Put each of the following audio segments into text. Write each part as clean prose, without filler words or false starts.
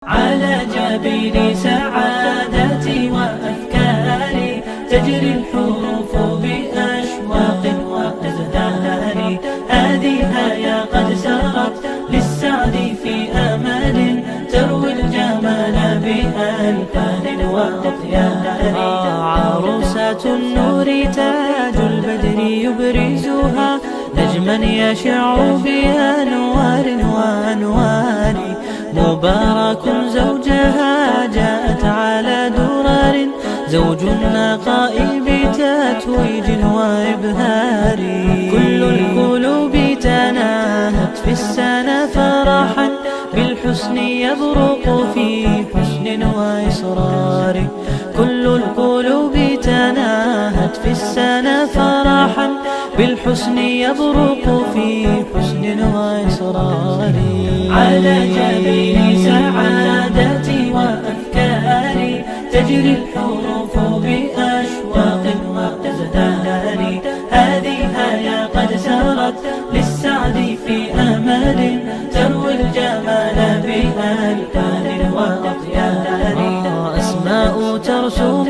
على جبين سعادتي وأفكاري تجري الحروف بأشواق وأزدهار. هذه يا قد سرت للسعد في أمل تروي الجمال بألفان وأطيار. عروسة النور تاج البدر يبرزها نجما يشع بأنوار وأنوار. مبارك زوجها جاءت على درر زوج النقاء بتتويج وإبهار. كل القلوب تناهت في السنة فرحا بالحسن يبرق في حسن وإصرار. كل القلوب تناهت في السنة فرحا بالحسن يبرق في حسن وإصرار. على جبين سعادتي وأفكاري تجري الحروف بأشواق وأزدهار. هذه يا قد سرت للسعد في أمل تروي الجمال بألفان وأطيار. أسماء ترسم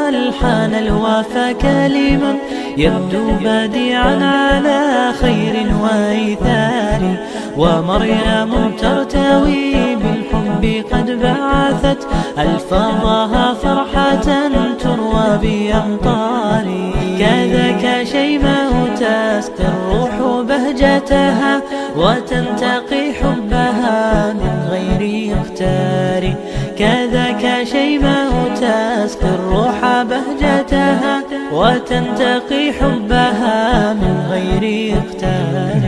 ألحان الوفا كلما يبدو بديعا على خير وإيثار. ومريم ترتوي بالحب قد بعثت ألفاظها فرحة تروى بأمطار. كذاك شيماء تسقي الروح بهجتها وتنتقي حبها من غير اختار. كذاك شيماء تسقي الروح بهجتها وتنتقي حبها من غير اختار.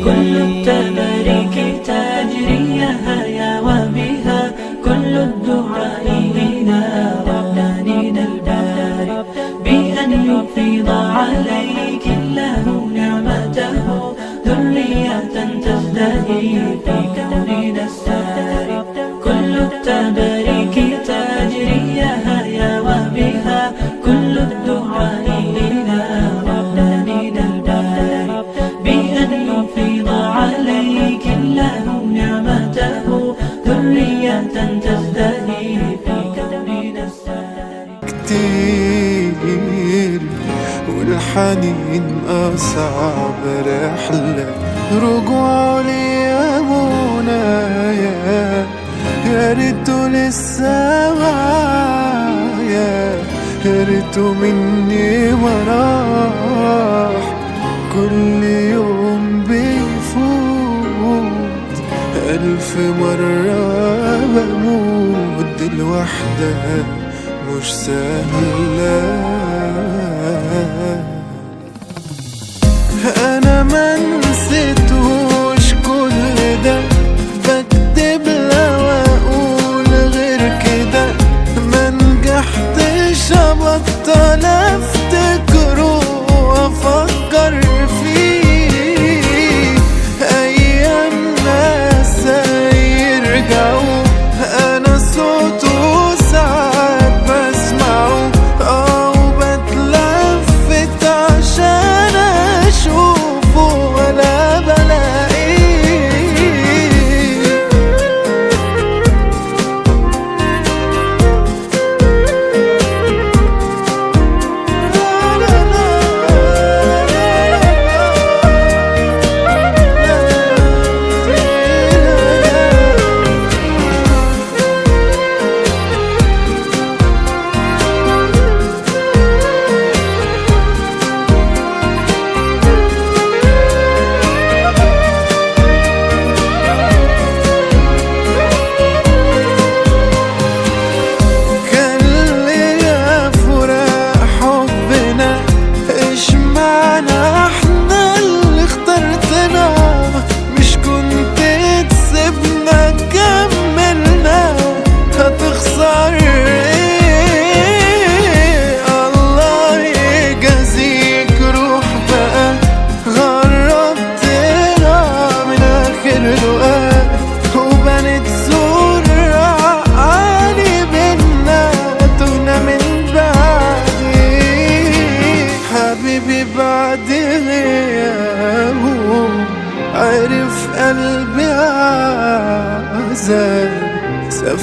كل التباريك تجري هيا وبها كل الدعاء إلى ربانين الباري بأن يفيض عليك الله نعمته ذرية تزدهي في كوننا الساري. كل التباريك تجري هيا وبها كل الدعاء إلى ربانين الباري بأن يفيض عليك الله نعمته ذرية تزدهي في كوننا الساري. كتير والحنين أصعب رحلة رجوع لي يا منايا. يا ريتو لسه معايا يا ريتو مني ما راح. كل يوم بيفوت 1000 مرة بموت. الوحدة مش سهلة. أنا ما نسيتوش كل ده بكتب لو أقول غير كده ما نجحتش أبطل أفتكره وأفكر فيه. أيام ناس يرجعوا أنا صوته ساعات بسمعه وبتلاقي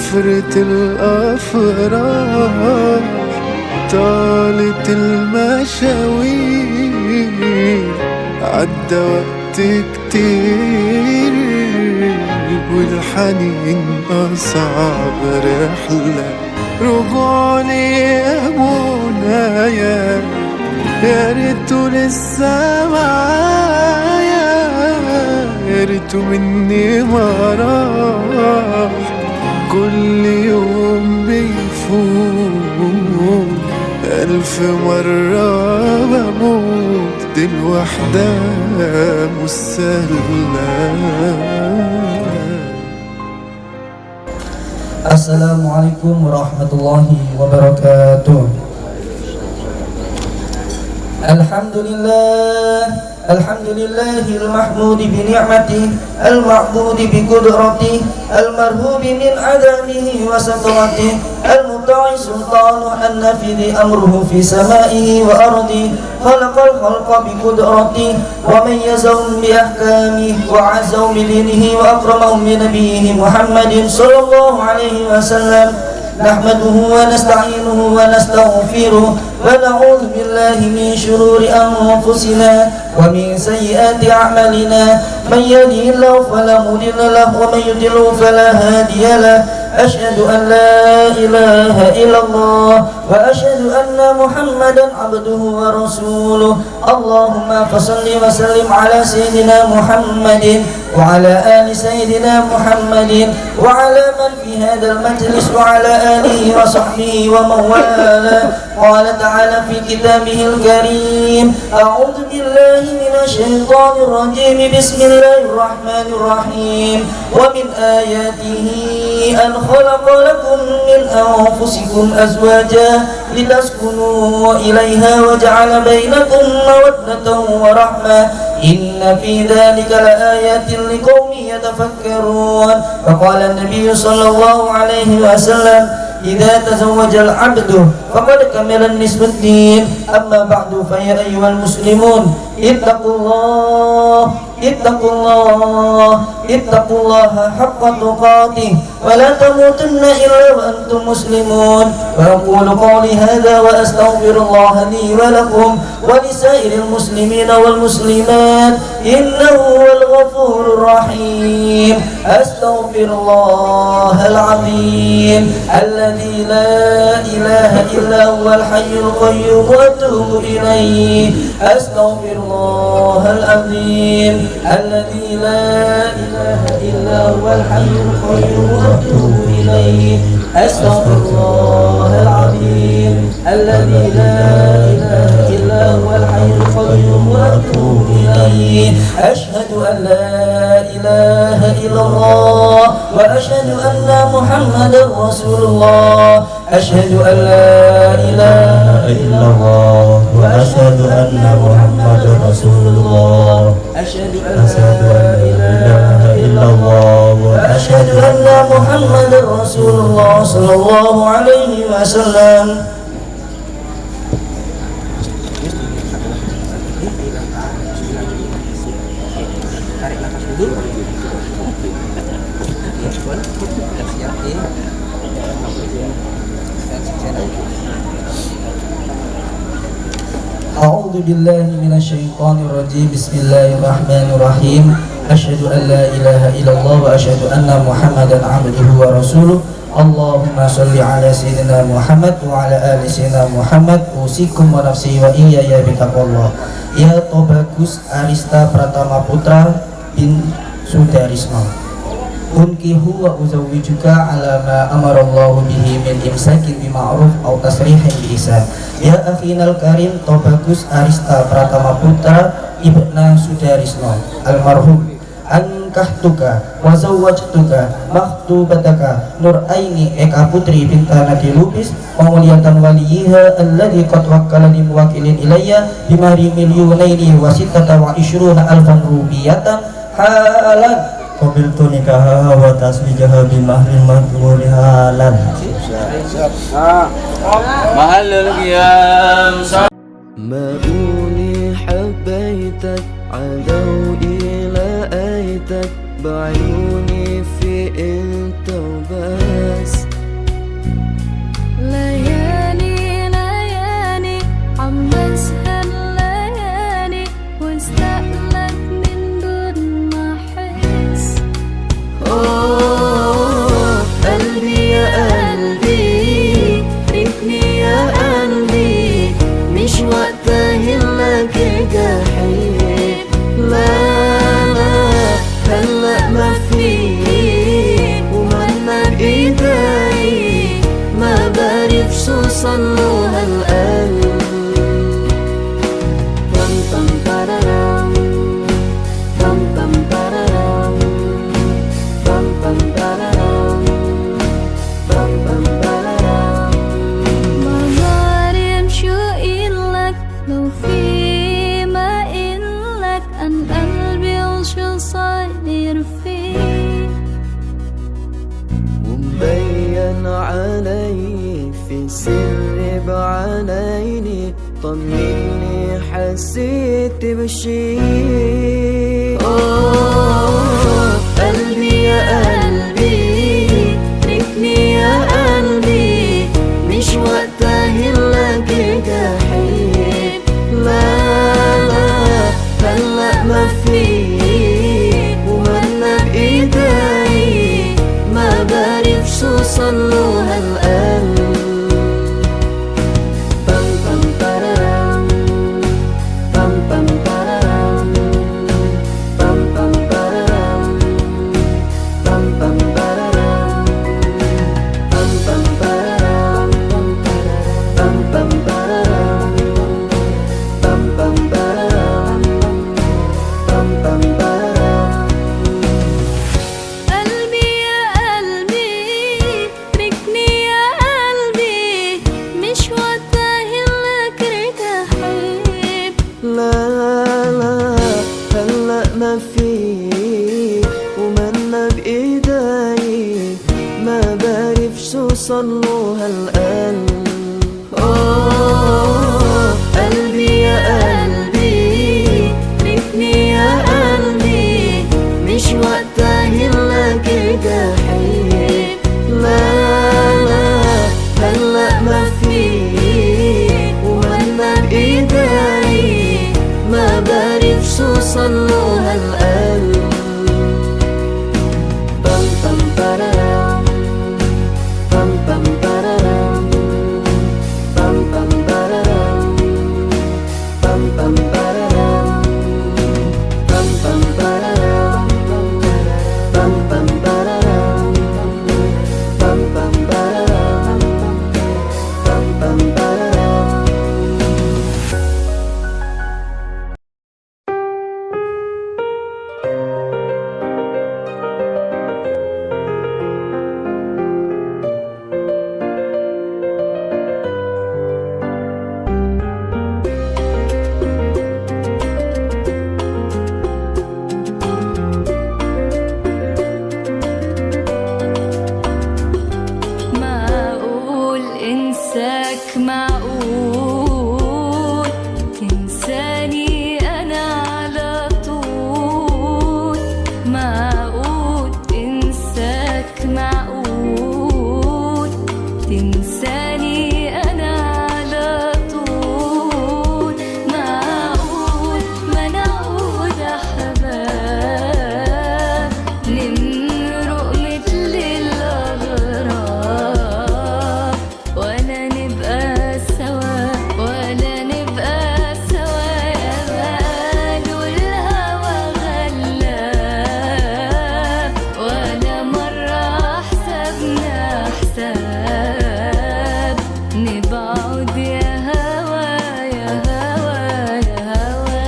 كفرة الأفراح طالت المشاوير، عدى وقت كتير والحنين أصعب رحلة. رجعولي يا منايا يا ريتو لسه معايا، يا ريتو مني ما راح. كل يوم بيفوت ألف مرة بموت، دي الوحدة مش سهلة. Assalamualaikum warahmatullahi wabarakatuh. Alhamdulillahil mahmudi bi ni'mati, al-ma'budi bi qudrati, al-marhubi min adamihi wa satrati, al-muta'i sultanu an-nafidhi amruhu fi samaihi wa ardi, khalaqal khalqa bi qudrati wa mayyazahum bi ahkamihi wa azzahum bi dinihi wa akramahum bi nabiyhi Muhammadin sallallahu alaihi wasallam. Nahmaduhu wa nasta'inuhu wa nastaghfiruh wa na'udzu billahi min shururi anfusina wa min sayyiati a'malina. Man yahdihillahu fala mudilla lahu wa man yudlil fala hadiya lahu. Asyhadu an la ilaha illallah wa asyhadu anna Muhammadan abduhu wa rasuluh. Allahumma fashalli wa sallim ala sayyidina Muhammadin wa ala ali sayyidina Muhammadin wa ala man fi hadzal majlis wa ala alihi wa sahbihi wa man wala. Qala ta'ala fi kitabihil karim, a'udzu billahi minasy syaithanir rajim. Bismillahirrahmanirrahim. Wa min ayatihi an khalaqa lakum min anfusikum azwaja litaskunu ilaiha wa ja'ala bainakum mawaddatan wa rahmah. Inna fi dhalika laayatin liqaumin yatafakkarun. Faqala an-nabiy sallallahu alaihi wasallam, idza tazawwaja al-'abdu faqad kamala nisbatuddin. Amma ba'du fa ya ayyuhal muslimun ittaqullaha haqqa tuqatih wa la tamutunna illa wa antum muslimun. Wa aqulu qawli hadha wa astaghfirullaha li wa lakum wa lisairil muslimina wal muslimat innahu huwal ghafurur rahim. Astaghfirullahal azim alladzi la ilaha illa huwal hayyul qayyum wa atubu ilayh. Astaghfirullahal azim alladzi la ilaha illa huwal hayyul qayyum wa atubu ilayh. Astaghfirullahal azim alladzi la ilaha illa huwal hayyul qayyum wa atubu ilayh. Ashhadu an la ilaha illallah wa ashhadu anna Muhammadar Rasulullah. Ashhadu an la ilaha illallah wa ashhadu anna Muhammadar Rasulullah. Ashhadu an la ilaha illallah wa ashhadu anna Muhammadar Rasulullah sallallahu alaihi wasallam. A'udzu billahi minasy syaithanir rajim. Bismillahirrahmanirrahim. Asyhadu an la ilaha illallah wa asyhadu anna Muhammadan abduhu wa rasuluh. Allahumma shalli ala sayyidina Muhammad wa ala ali sayyidina Muhammad. Usikum wa nafsi wa iyaya bitaqwallah. Ya Tobagus Arista Pratama Putra bin Sudarisma, unkihu wa uzawwijuka ala ma amarallahu bihi min imsakin bima'ruf aw tasrihin bi ihsan. Ya akhinal karim Tobagus Arista Pratama Putra ibna Sudarisma almarhum, ankahtuka wa zawwajtuka makhtubataka Nur Aini eka putri bintanati Lubis mawliyatan waliyiha alladhi qad wakkalani muwakilin ilayya bimahri milyunaini wa sittata wa ishruna alfan rubiyatan halan qabiltu nikaha wa taswijaha bimahrin madhuri halan. mahal qiyam مأوني حبيتك عدو إلى أيتك بعيوني في انت وبس. شو صلوها القلب. بام بام بررام بام بام بررام بام بام بررام بام بام بررام. ما بعرف شو إلك لو في ما إلك عن قلبي وشو صاير فيه. ومبين علي في سر بعيني طمني حسيت بشي. قلبي يا قلبي تركني يا قلبي مش وقتها هلك تحب. لا لا هلأ ما في ومنا بإيدي ما بعرف شو صلوها القلب. بام بام بررام بام بام بررام بام بام بررام بام بام بررام بام بام بررام بام بام بررام بام بام بررام بام بام بررام. قلبي يا قلبي تركني يا قلبي مش وقتها هلك تحب. لا لا هلأ ما في ومنا بإيدي ما بعرف شو صلوها القلب. قلبي يا قلبي تركني يا قلبي مش وقتها هلك تحب. لا لا هلأ ما في ومنا بإيدي ما بعرف شو صلوها القلب. بام بام بررام بام بام بررام بام بام بررام بام بام بررام بام بام بررام بام بام بررام بام بام بررام بام بام بررام. معقول انساك معقول تنساني انا على طول. معقول انساك معقول تنساني انا على طول. معقول ما نعود احباب نمرق مثل الأغراب ولا نبقى سوا ولا نبقى سوا. يا ماله الهوى غلاب ولا مرة حسبنا حساب نبعد يا هوا يا هوا يا هوا.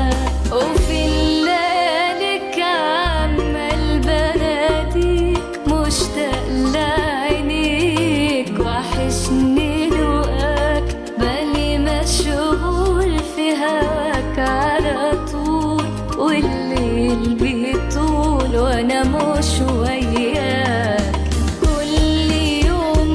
وفي الليالي عمال بناديك مشتاق لعينيك وحشني لقاك بالي مشغول في هواك على طول. والليل بيطول وانا مش وياك كل يوم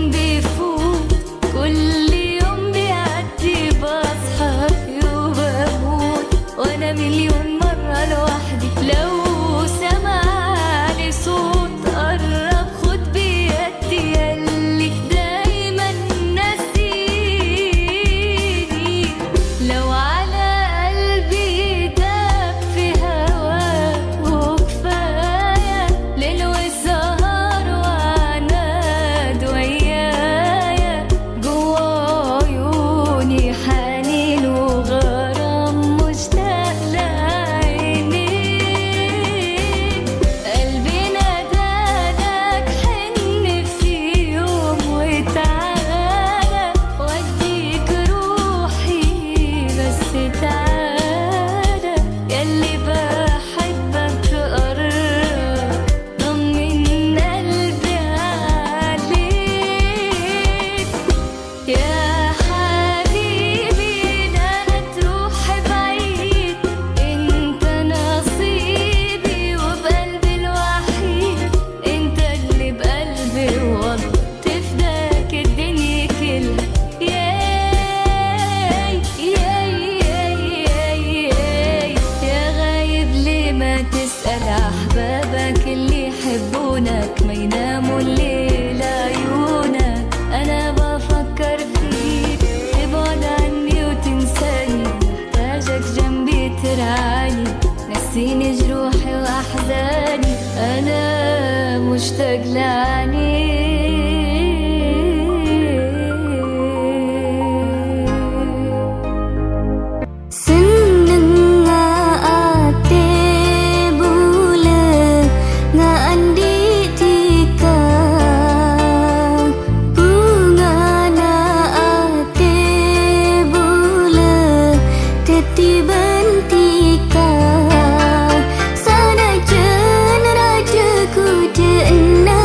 teglani seneng ate bula nga andi tika bunga na ate bula tetiban tika sana jen raja ku dena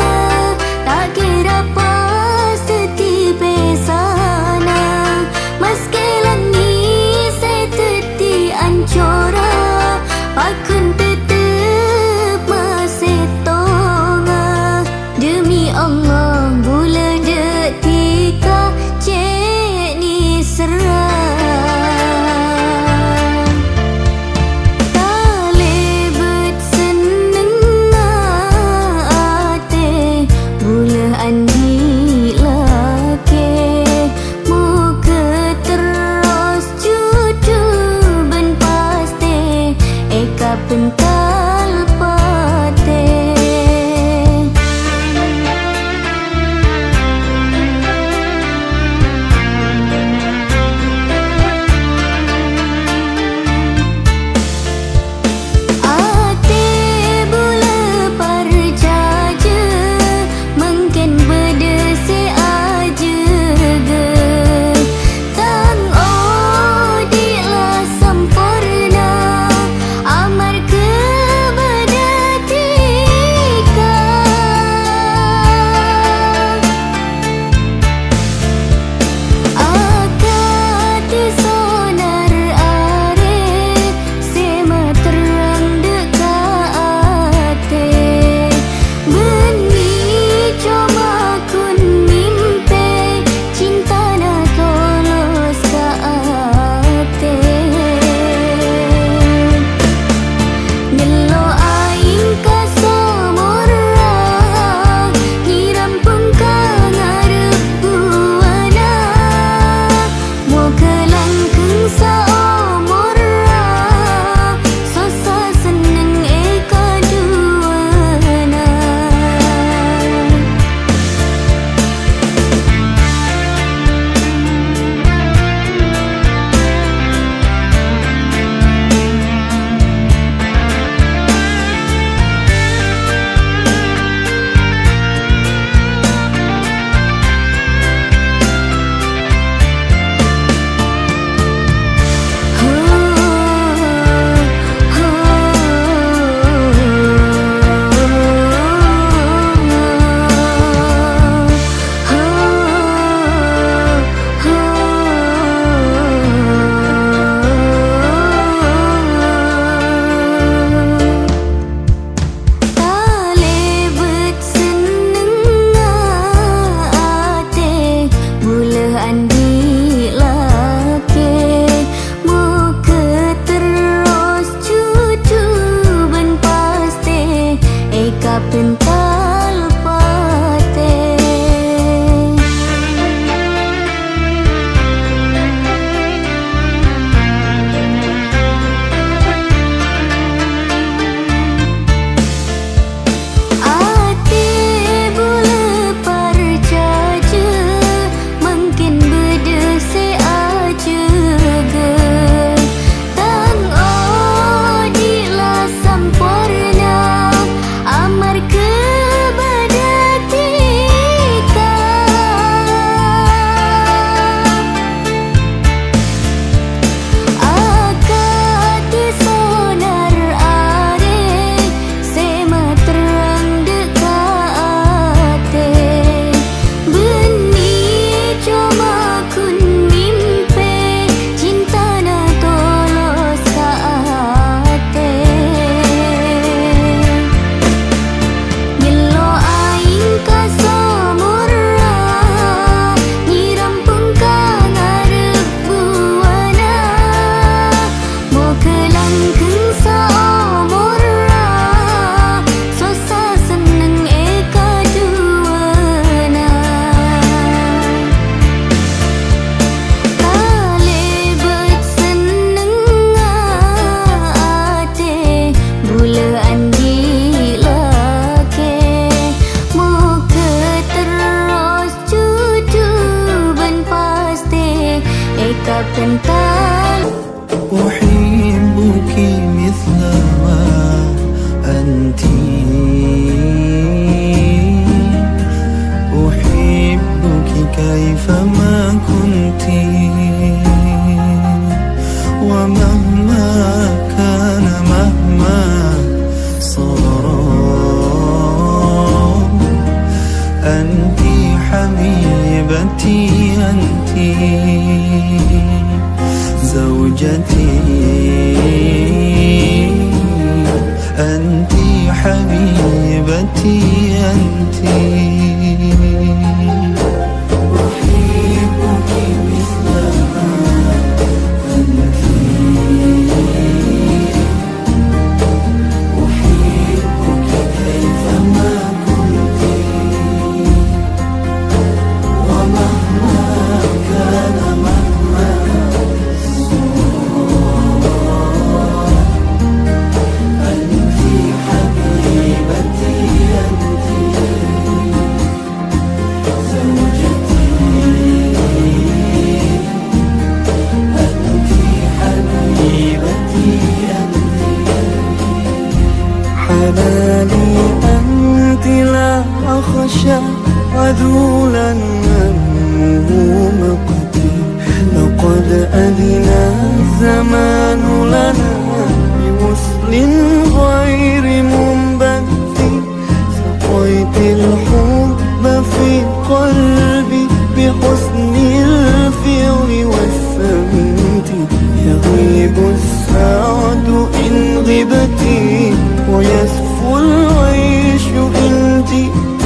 tentang أحبك مثل ما أنت أحبك كيفما كنت ومهما كان مهما صار أنت حبيبتي أنت زوجتي أنت حبيبتي أنت أحبك مثل ما أنت أحبك كيفما كنت ومهما كان مهما أنت حبيبتي أنت زوجتي أنت حبيبتي أنت حلالي أنت لا أخشى عذولا منه مقتي لقد أذن الزمان لنا بوصل غير منبت سقيت الحب في قلبي بحسن الفعل والسمت يغيب السعد إن غبت ويسفو العيش إن جئت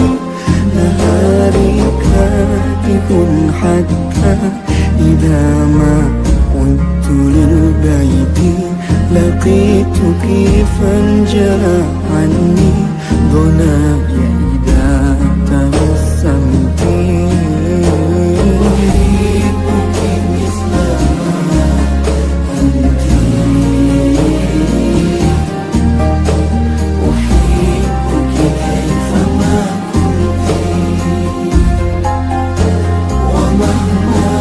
نهاري كاتب حتى إذا ما عدت للبيت لقيتك فانجلى عني ظناي إذا تبسمت أحبك مثل ما أنت أحبك كيفما كنت ومهما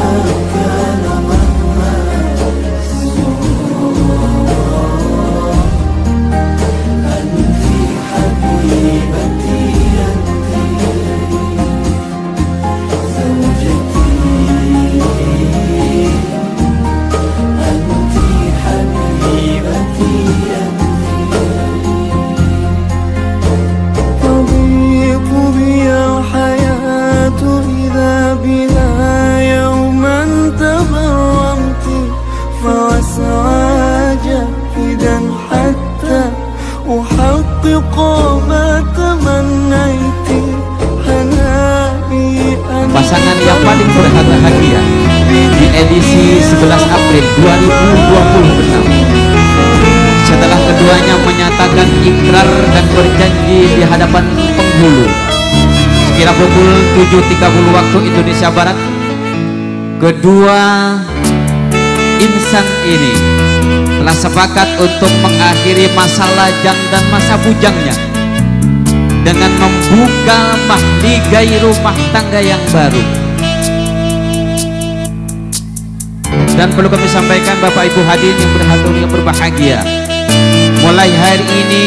كان مهما أنت حبيبتي أنت زوجتي أنت حبيبتي تضيق بي الحياة إذا بنا يوما تغرمت فأسعى جاهدا حتى أحقق ما تمنيت هنائي Pasangan yang paling berbahagia di edisi 11 April 2026 setelah keduanya menyatakan ikrar dan berjanji di hadapan penghulu sekira pukul 7.30 waktu Indonesia Barat. Kedua insan ini telah sepakat untuk mengakhiri masa lajang dan masa bujangnya dengan membuka mahligai rumah tangga yang baru. Dan perlu kami sampaikan Bapak Ibu hadirin yang berhadir yang berbahagia, mulai hari ini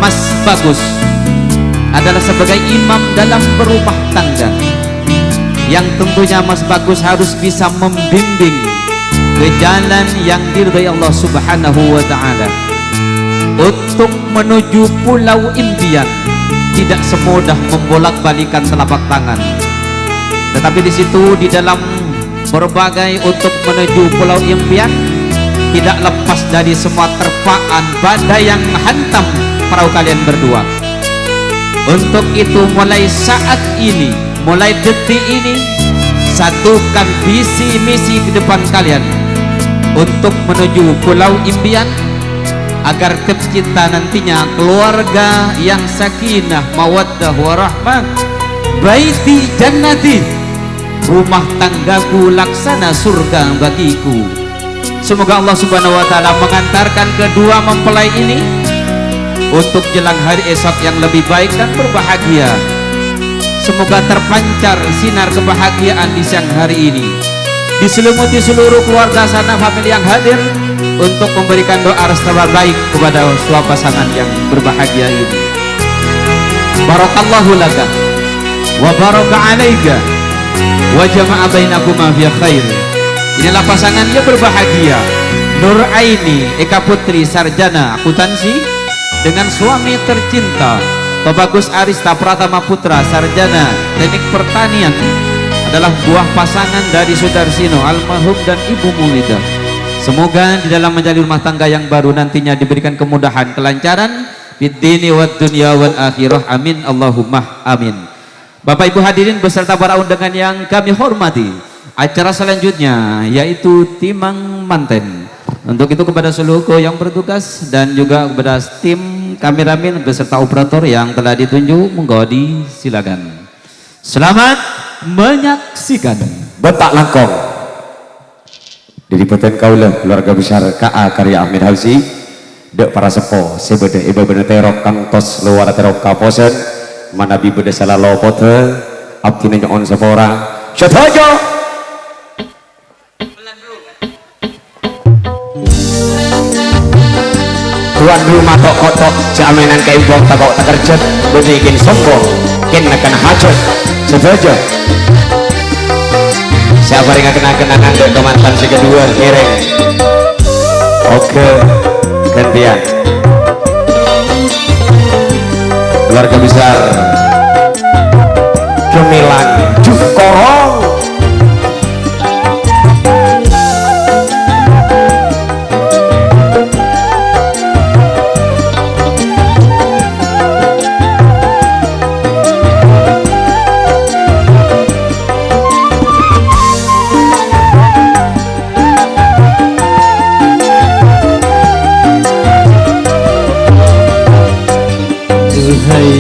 Mas Bagus adalah sebagai imam dalam berumah tangga, yang tentunya Mas Bagus harus bisa membimbing ke jalan yang diridhai Allah Subhanahu wa Ta'ala. Untuk menuju pulau impian tidak semudah membolak-balikan telapak tangan, tetapi di situ di dalam berbagai untuk menuju pulau impian tidak lepas dari semua terpaan badai yang menghantam perahu kalian berdua. Untuk itu mulai saat ini, mulai detik ini, satukan visi misi ke depan kalian untuk menuju pulau impian, agar tercipta nantinya keluarga yang sakinah mawaddah warahmah, baiti jannati, rumah tanggaku laksana surga bagiku. Semoga Allah Subhanahu wa Ta'ala mengantarkan kedua mempelai ini untuk jelang hari esok yang lebih baik dan berbahagia. Semoga terpancar sinar kebahagiaan di siang hari ini. diselimuti seluruh keluarga sana famili yang hadir untuk memberikan doa restu baik kepada suami pasangan yang berbahagia ini. Barakallahu laka wa baraka alaika wa jama'a bainakuma fi khair. Inilah pasangan yang berbahagia, Nur Aini Eka Putri Sarjana Akuntansi dengan suami tercinta Pak Bagus Arista Pratama Putra Sarjana Teknik Pertanian, adalah buah pasangan dari Sudarsino almarhum dan Ibu Mulida. Semoga di dalam menjalin rumah tangga yang baru nantinya diberikan kemudahan, kelancaran fid dini wad dunya wal akhirah. Amin Allahumma amin. Bapak Ibu hadirin beserta para undangan yang kami hormati, acara selanjutnya yaitu timang manten. Untuk itu kepada seluruh yang bertugas dan juga kepada tim kameramen beserta operator yang telah ditunjuk, monggo disilakan. Selamat menyaksikan. Betak langkong diliputan kaula keluarga besar KA karya Ahmed Hausi dek para sepo sebede iba bena terok kang tos luar terok kaposen manabi beda salah lopote abdi nyon sepora syatojo tuan rumah tok kotok jaminan keimbang takok tak kerja berikin sombong ken akan hajat syatojo. Siapa yang kenang-kenangan dari mantan si kedua miring. Oke, gantian keluarga besar Gemilang Jukorong.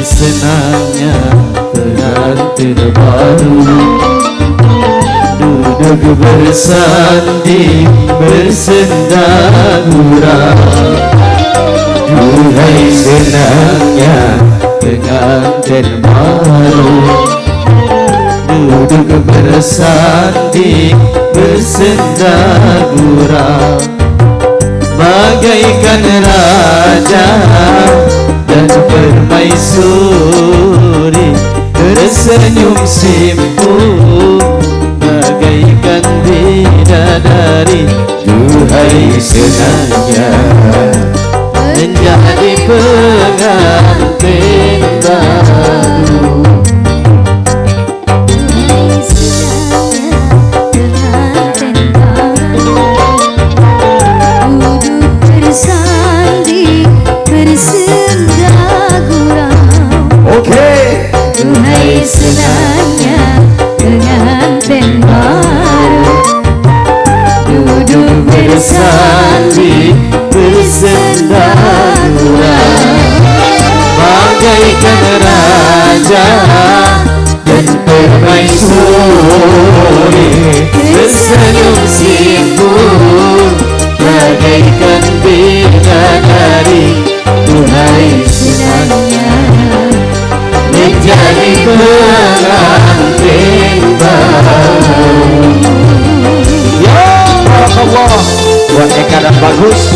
Senangnya pengantin baru duduk bersanding bersenda gurau. Duhai senangnya pengantin baru duduk bersanding bersenda gurau, bagaikan raja dan permaisuri tersenyum simpul, bagaikan bidadari. Duhai senangnya menjadi pengantin baru. Duhai senangnya pengantin baru duduk bersanding bersenda gurau, bagaikan raja dan permaisuri tersenyum simpul, bagaikan bidadari. Duhai senangnya menjadi pengantin baru. Ya Allah, buat Eka dan Bagus.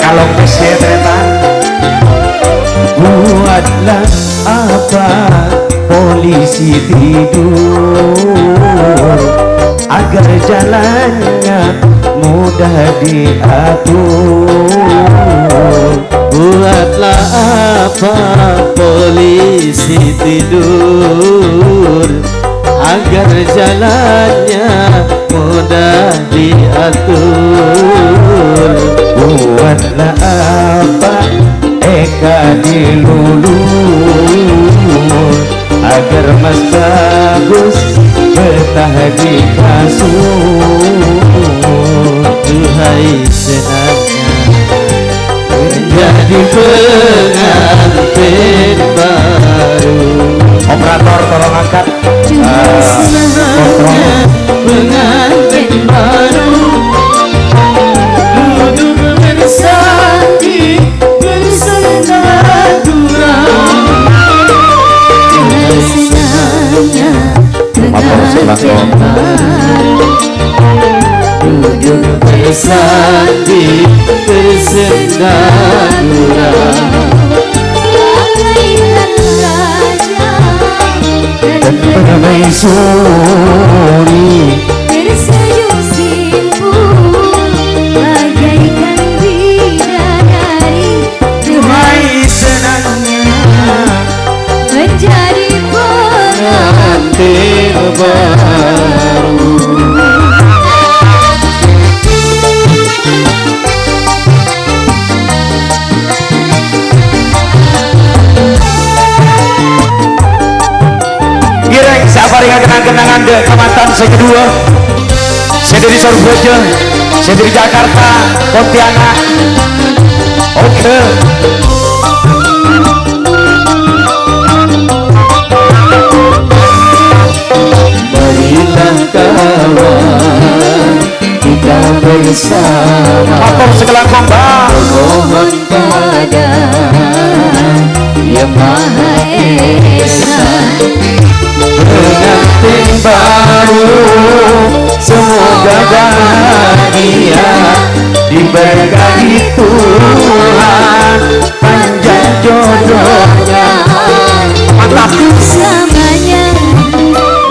Kalau keseretan buatlah apa polisi tidur agar jalannya mudah diatur. Buatlah apa polisi tidur agar jalannya mudah diatur. Buatlah apa Eka dilulur agar Mas Bagus betah di kasur. Duhai senangnya menjadi pengantin baru. Operator senangnya pengantin baru duduk bersanding bersandar gurau. Senangnya pengantin baru duduk bersanding bersandar gurau. Permaisuri tersenyum simpul bagaikan bidadari. Duhai senangnya Menjadi pengantin baru. Siapa yang kenang-kenangan deh Kalimantan saya kedua, saya dari Surabaya, saya dari Jakarta, Pontianak. Oke. Marilah kawan kita bersama Motor sekelangkong bang. mohon pada Yang Maha Esa pengantin baru semoga bahagia diberkahi Tuhan panjang jodohnya Mantap. bersamanya.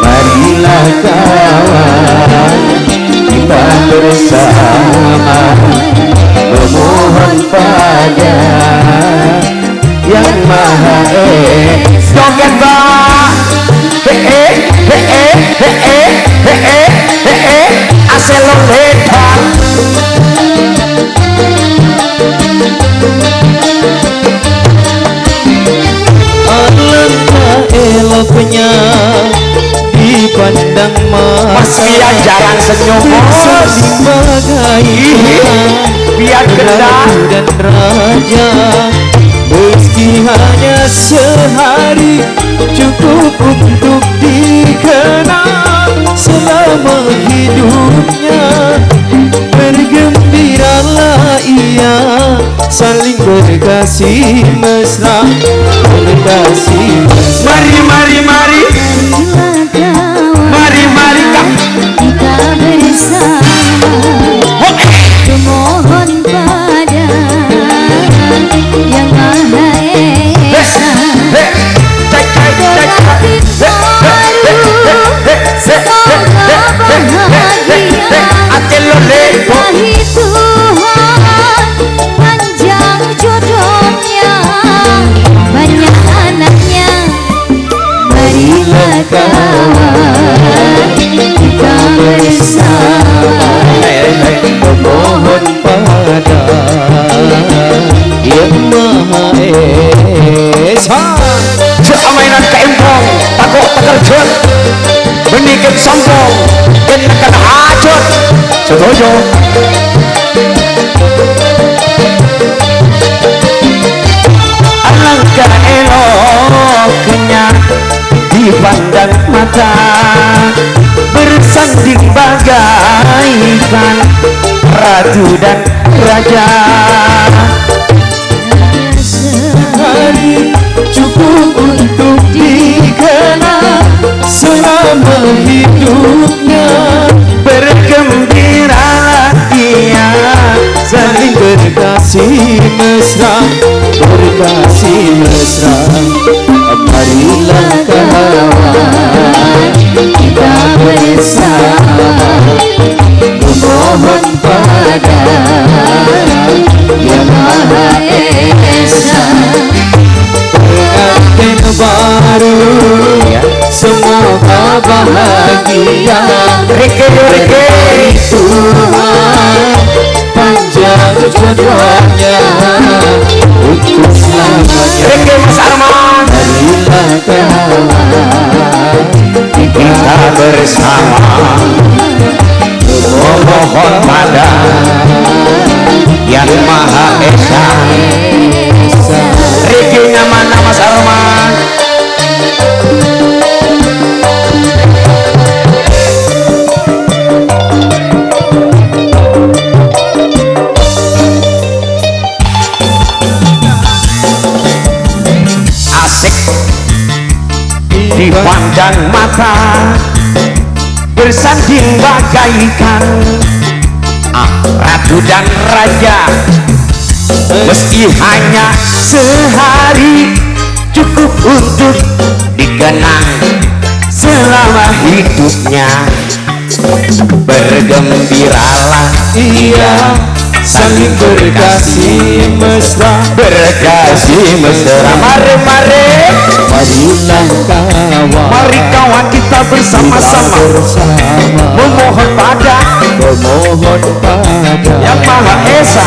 marilah kawan kita bersama memohon pada Yang Maha Esa. Joget bang. Aselo lebar. Alangkah eloknya dipandang Mas Bian jarang senyum bos. Biar gendang. dan raja meski hanya sehari cukup untuk dikenang selama hidupnya. Bergembiralah ia saling berkasih mesra, berkasih mesra. Mari kak. Kita bersama memohon pada Yang Maha Esa pengantin baru semoga bahagia diberkahi Tuhan panjang jodohnya banyak anaknya. Marilah kawan kita bersama memohon pada Yang Maha Esa. Mainan kempong takut pekerjaan menikah sombong dan akan hajat setuju. Alangkah eloknya dipandang mata bersanding bagaikan ratu dan raja. Hari cukup untuk dikenang selama hidupnya. Bergembiralah dia Saling berkasih mesra, berkasih mesra. Marilah kawan kita bersama memohon pada Yang Maha Esa pengantin baru semoga bahagia Rike Tuhan panjang jodohnya untuk selamanya. Rike Mas Arman. Marilah kawan Kita bersama memohon pada Yang Maha Esa. Rike mana Mas Arman? dipandang mata bersanding bagaikan ratu dan raja. Meski hanya sehari cukup untuk dikenang selama hidupnya. Bergembiralah ia saling berkasih mesra, berkasih mesra. Mari mari marilah kawan, mari kawan kita bersama-sama memohon pada Yang Maha Esa,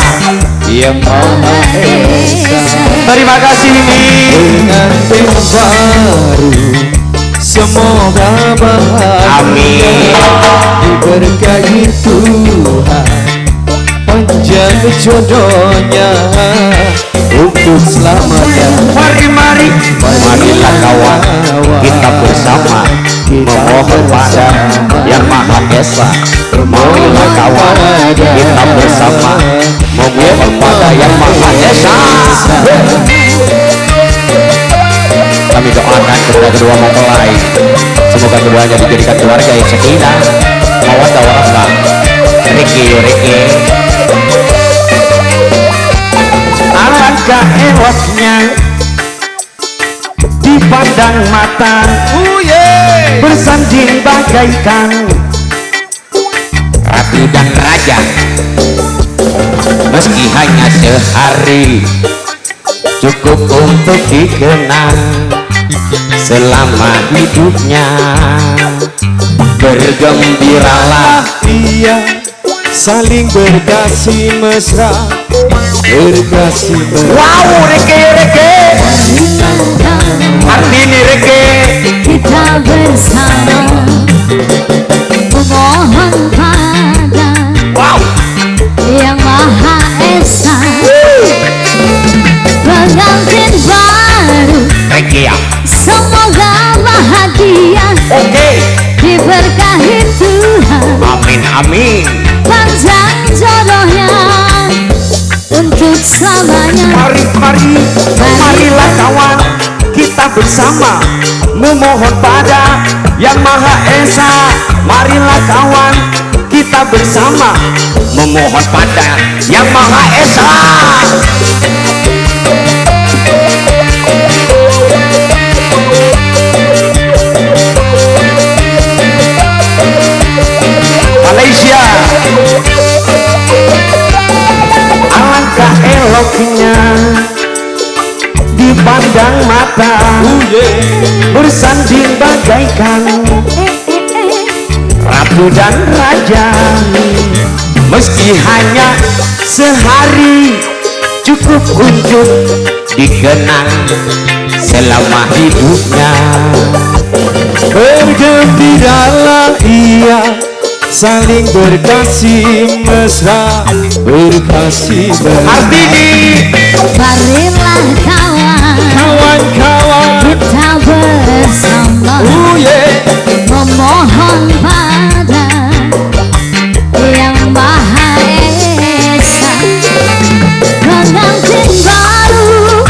Yang Maha Esa. Terima kasih. Pengantin baru semoga bahagia, Amin. diberkahi Tuhan, panjang jodohnya untuk selamanya. Mari mari marilah kawan kita bersama memohon pada Yang Maha Esa. Marilah kawan kita bersama memohon pada Yang Maha Esa. Kami doakan kepada kedua mempelai, semoga keduanya dijadikan keluarga yang sakinah, mawaddah warahmah. Riki Riki, alangkah eloknya dipandang mata, bersanding bagaikan ratu dan raja. Meski hanya sehari cukup untuk dikenang selama hidupnya. Bergembiralah Ia saling berkasih mesra, berkasih mesra. wow reke reke Artini reke Kita bersama memohon pada wow Yang Maha Esa, pengantin baru reke ya semoga bahagia, oke. diberkahi Tuhan, Amin amin. panjang jodohnya untuk selamanya. Mari mari marilah kawan kita bersama memohon pada Yang Maha Esa. Marilah kawan kita bersama memohon pada Yang Maha Esa. Malaysia, alangkah eloknya dipandang mata, bersanding bagaikan ratu dan raja. Meski hanya sehari cukup untuk dikenang selama hidupnya. Bergembiralah ia saling berkasih mesra, berkasih mesra. Artini Marilah kawan Kawan-kawan, kita bersama memohon pada Yang Maha Esa, pengantin baru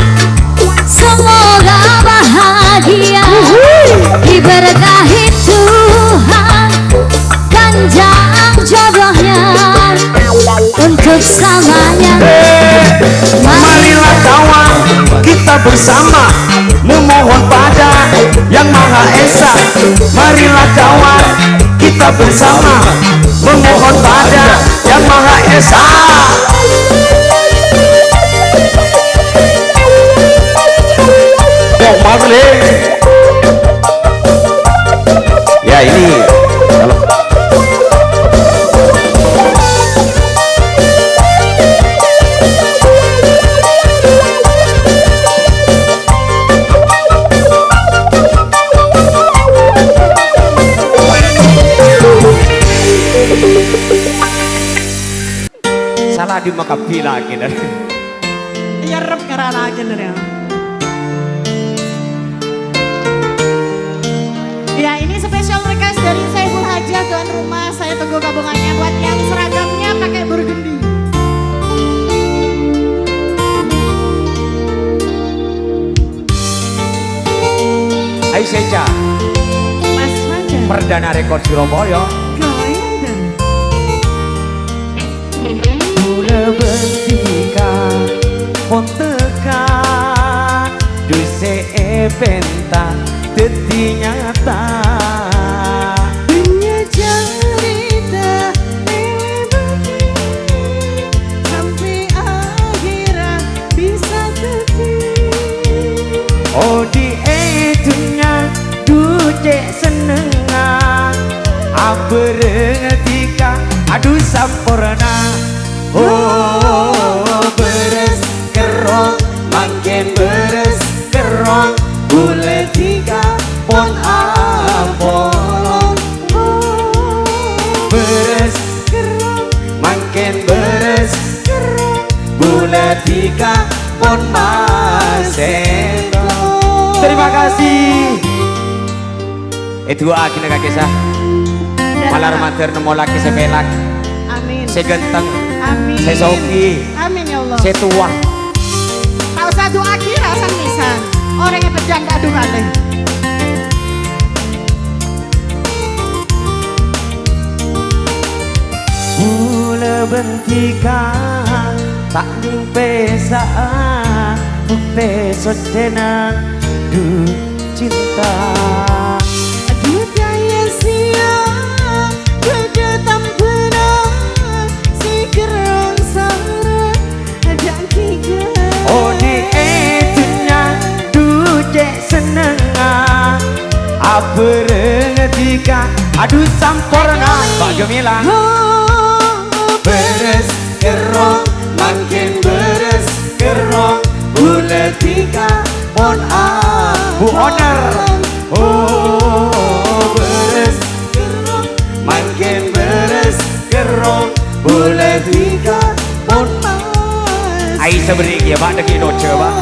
semoga bahagia, diberkahi Tuhan, panjang jodohnya untuk selamanya. marilah kawan kita bersama memohon pada Yang Maha Esa. Marilah kawan kita bersama memohon pada Yang Maha Esa. Oh Marley ya ini kalau salah di Makapi lagi dah. Yarap karena aja nih. Ya ini spesial request dari Saiful Haja tuan rumah. Saya tunggu gabungannya buat yang seragamnya pakai burgundy. Ayo Seca, Mas Fajar. perdana rekod Surabaya. Goyang dan Mula bentika pon teka duse penta dadi nyata. dunia cerita lele begini sampai akhirat bisa terjadi. Oh di dunya duce senengan aberetika aduh sampurna. Oh beres kerong makin beres kerong bule tiga pon ampolong. Beres kerong makin beres kerong bule tiga pon maseto. Terima kasih. Itu akhirnya kakek sah. Malar mater nemu laki sepelak. Amin. Saya ganteng. Amin. Saya soki. Amin ya Allah. Saya tua. Kalau satu akhir asal nisan orang yang berjanda durale. Mula bentika tak ning pesa bukti sodena du cinta. Aduh daya sia beda tampena si kerang sara ada tiga. Oh di dunya duce senengan aberetika aduh sampurna. Pak Gemilang beres kerong makin beres kerong bule tiga pon Bu Oner. Oh beres kerong makin beres kerong bule tiga pon Ai seberi ya Pak deki noce Pak.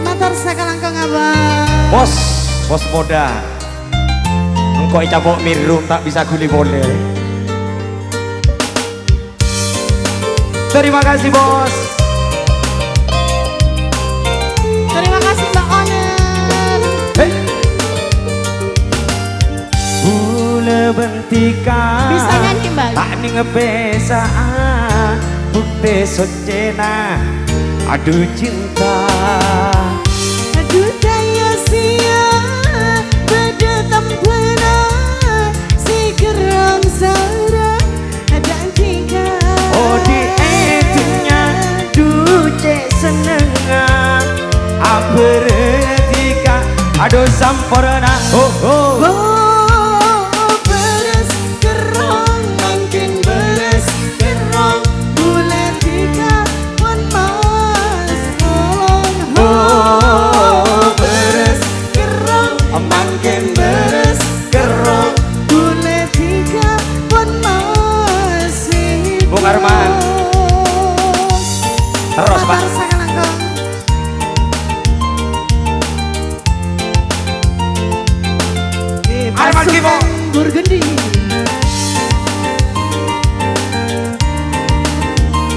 Matar sakalangkong abang. Bos moda engkau cabok mirum tak bisa guli boleh. Terima kasih bos. Terima kasih Mbak Oner. Hey. Bule bentika Bisa nyanyi Mbak? tak ning pesa bukti socena aduh cinta. Aduh daya sia beda tampena si kerang sara ada tiga. Oh di dunya duce senengan aberetika aduh sampurna. Oh Beres kerang makin beres kerang bulan tiga pun mas tolong. beres Kerang makin beres kerang bulan tiga pun masih. Bung Arman. Terus Pak. Arman Kimo. Burgundy.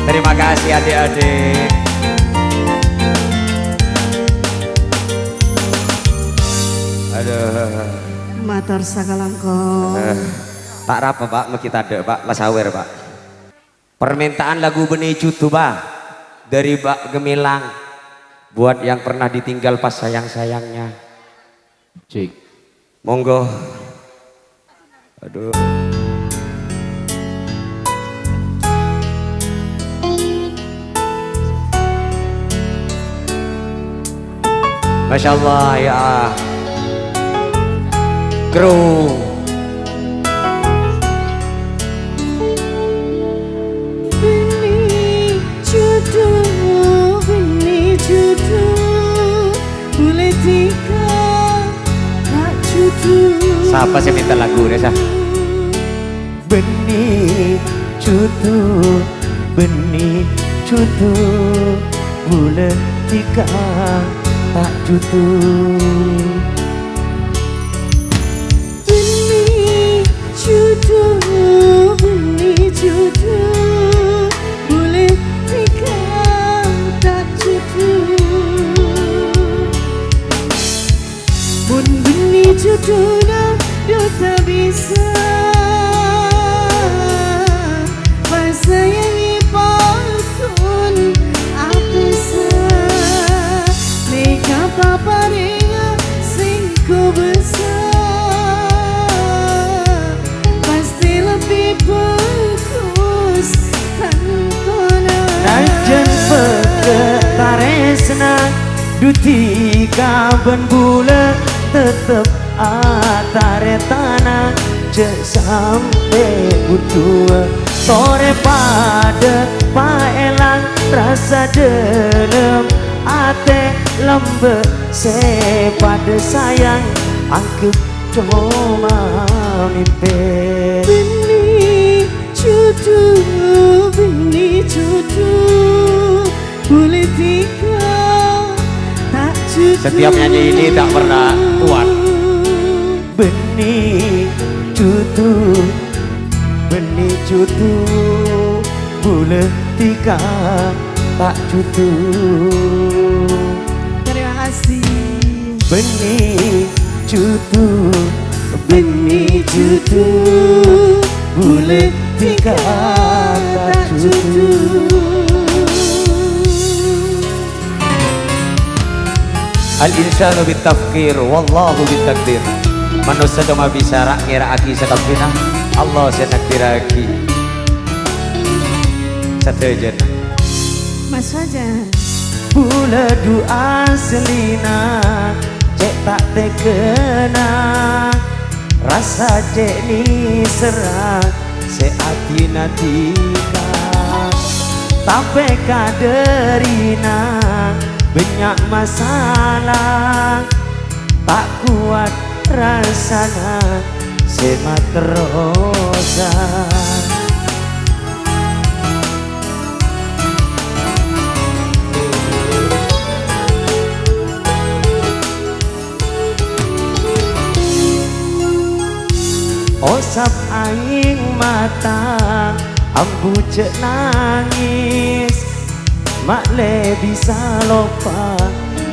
Terima kasih adik-adik. Aduh. Matar sakalangkong. Tak apa Pak, mau kita ada Pak, lasawer Pak. Permintaan lagu Benih Cutu Pak dari Pak Gemilang buat yang pernah ditinggal pas sayang-sayangnya. Cik. Monggo. Aduh. Masya Allah ya. Kru. Benih cutu, boleh tiga tak cutu. Siapa sih minta lagu Reza? Benih cutu bulan tiga tak cutu. Benih cutu, boleh tiga tak cutu. mun benih judulnya duta bisa pasayangi patun apa sa mereka paparinga sing ku besar pasti lebih bagus tantona Najan peketaresna duti kaban bula tetep atare tanah cek sampai butuh sore pada paelang rasa dalam ate lembe se pada sayang angkep cuma mimpi benih cucu boleh tinggal tak cucu Setiap nyanyi ini tak pernah kuat. benih cutu boleh tika tak cutu terima kasih benih cutu boleh tika tak cutu Al-insanu bitafkir wallahu bitakdir. Manusia cuma bisa ngira aki sekapina, Allah senakdiraki. Satejen. Mas Fajar Bula doa selina cek tak tekena rasa cek ni serak seati natika tapi kaderina banyak masalah tak kuat rasana semat terosan osap aing mata ambu cek nangis mak le bisa lupa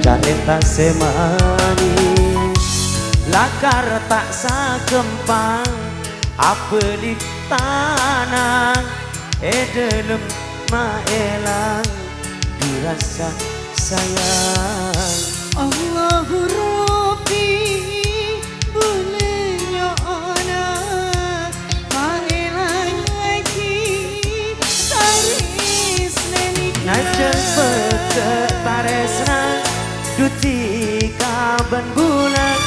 carita semanis lakar tak sakempang apelik tanang edelem maelang dirasa sayang Allahu Rabbi boleh nyona maelang lagi taris nenik najan peketaresna duti kaban bulan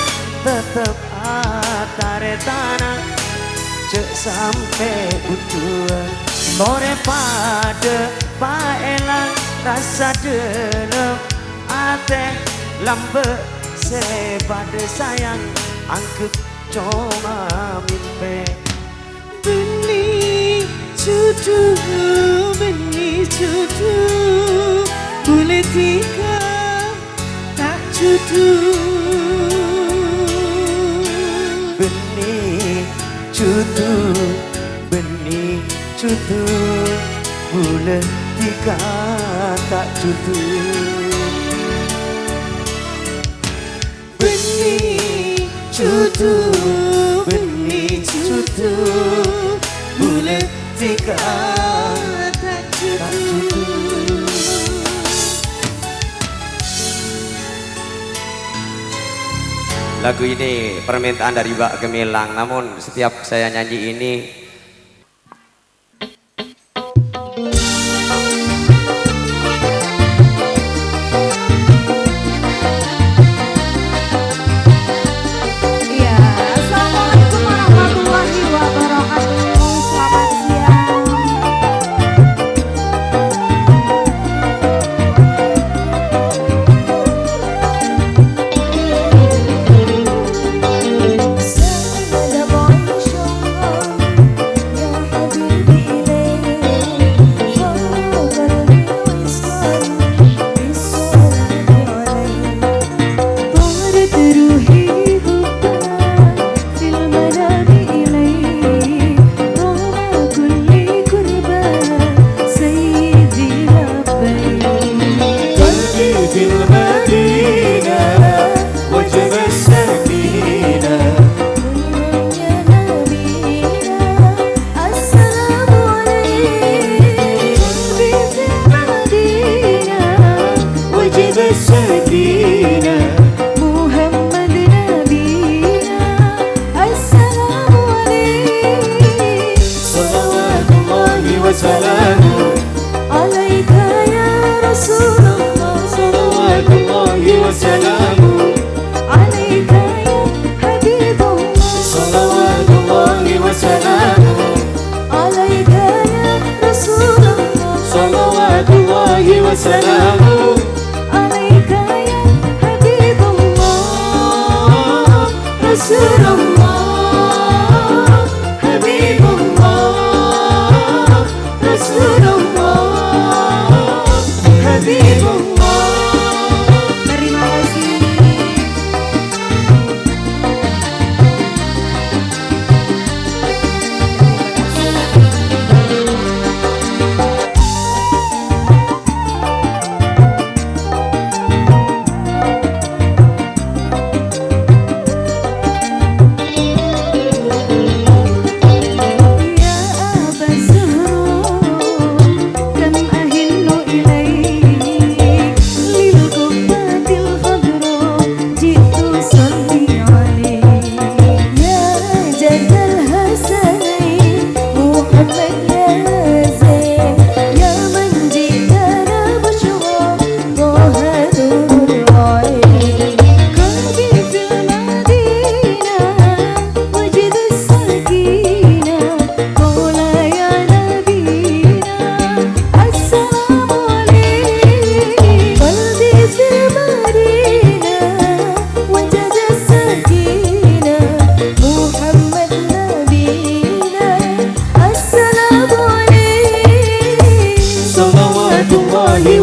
tetep atare tanah cek sampai utuh sore pada paelang rasa dalam ate lambe sepada sayang angkep cuma mimpi benih cucu boleh tinggal tak cucu benih cutu boleh tika tak cutu benih cucu boleh tika tak cucu Lagu ini permintaan dari Mbak Gemilang, namun setiap saya nyanyi ini Iya, Assalamualaikum warahmatullahi wabarakatuh. Selamat siang. Rasulullah, Habibullah, Rasulullah, Habibullah. Terima kasih.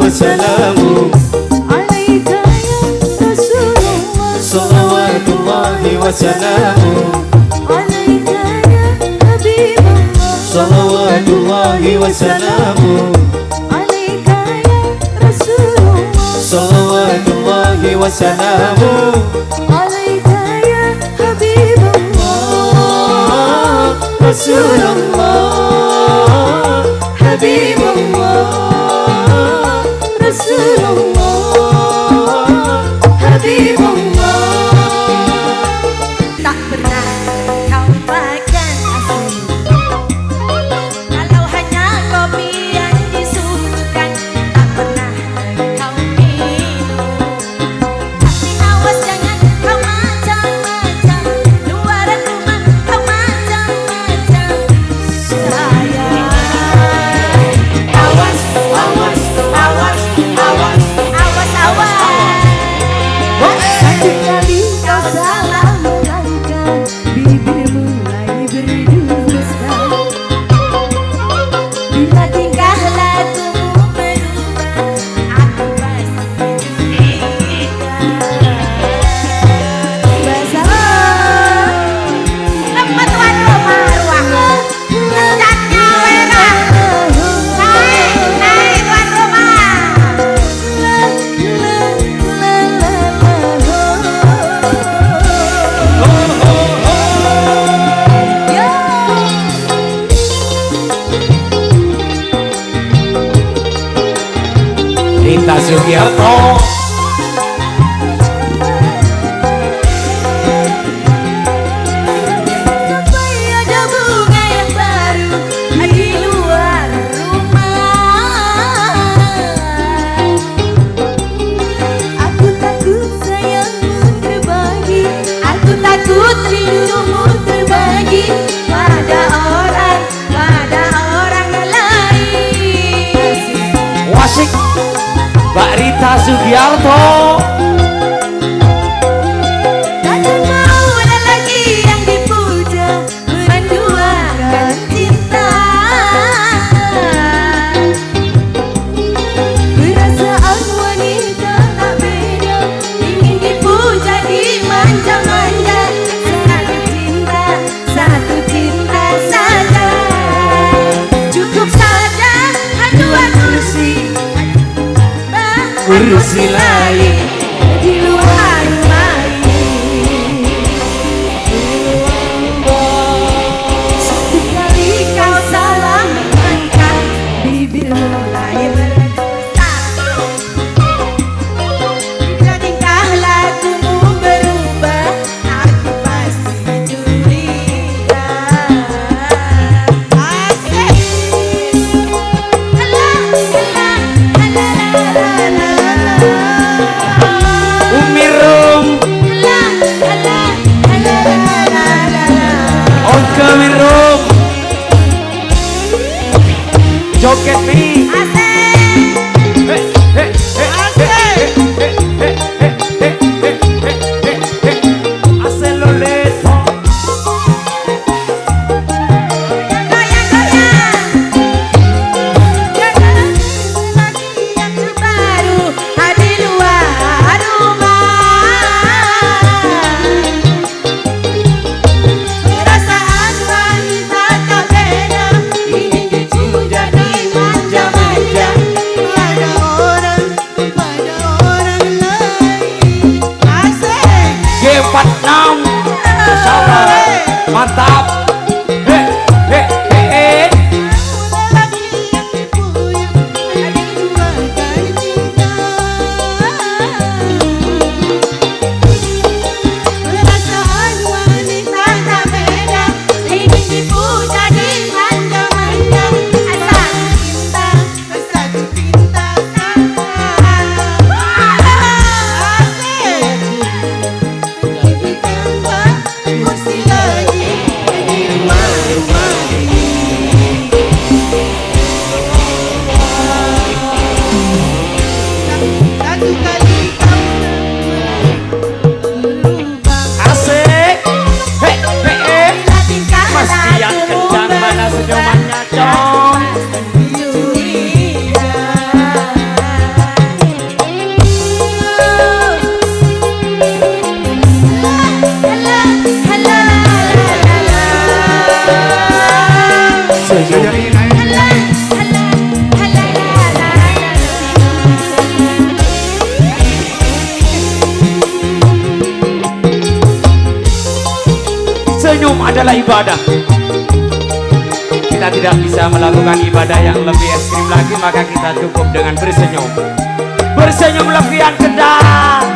Wassalamu alaika ya Rasulullah, salawatullahi wassalamu alaika ya Habibullah, salawatullahi wassalamu alaika ya Rasulullah, salawatullahi wassalamu alaika ya Habibullah, Rasulullah Habibullah Rasulullah Habibullah. tak pernah kau makan asin, kalau hanya kopi yang disuguhkan. Tak pernah kau minum, tapi awas jangan kau macam-macam. Luaran rumah kau macam-macam. Sayang, awas, awas, awas, awas, awas, awas. Satu kali kau salah melangkah, bibir mulai berdusta. Bila tingkah lakumu berubah, aku pasti curiga. Masalah tempat tuan rumah ruang catnya merah. Naik, naik tuan rumah. Rita Sugiarto Sampai ada bunga yang baru di luar rumah. Aku takut sayangmu terbagi, aku takut rindumu terbagi pada orang lain. Wasik Mbak Rita Sugiarto. Takkan mau lelaki yang dipuja menduakan cinta. Perasaan wanita tak beda, ingin dipuja dimanja-manja. Satu cinta saja, cukup saja dua kursi. Kursi lain Di luar rumah ini, satu kali kau salah melangkah, bibir mulai berdusta. Bila tingkah lakumu berubah, aku pasti curiga. Asik. La la la la la la la. Masya Allah. Mantap. Lelaki yang dipuyung, ada yang jualkan cinta. Perasaan wanita tak beda, ingin dipuja di manja-manja. Asal cinta sama. Asik. Ditambah kursi lagi di rumah-rumah ini. Satu kali kau berubah, Asik. tingkah Mas Dian kencang mana senyumannya cong. curiga. Senyum adalah ibadah. Kita tidak bisa melakukan ibadah yang lebih ekstrim lagi, maka kita cukup dengan bersenyum. Bersenyum lebihan kedap.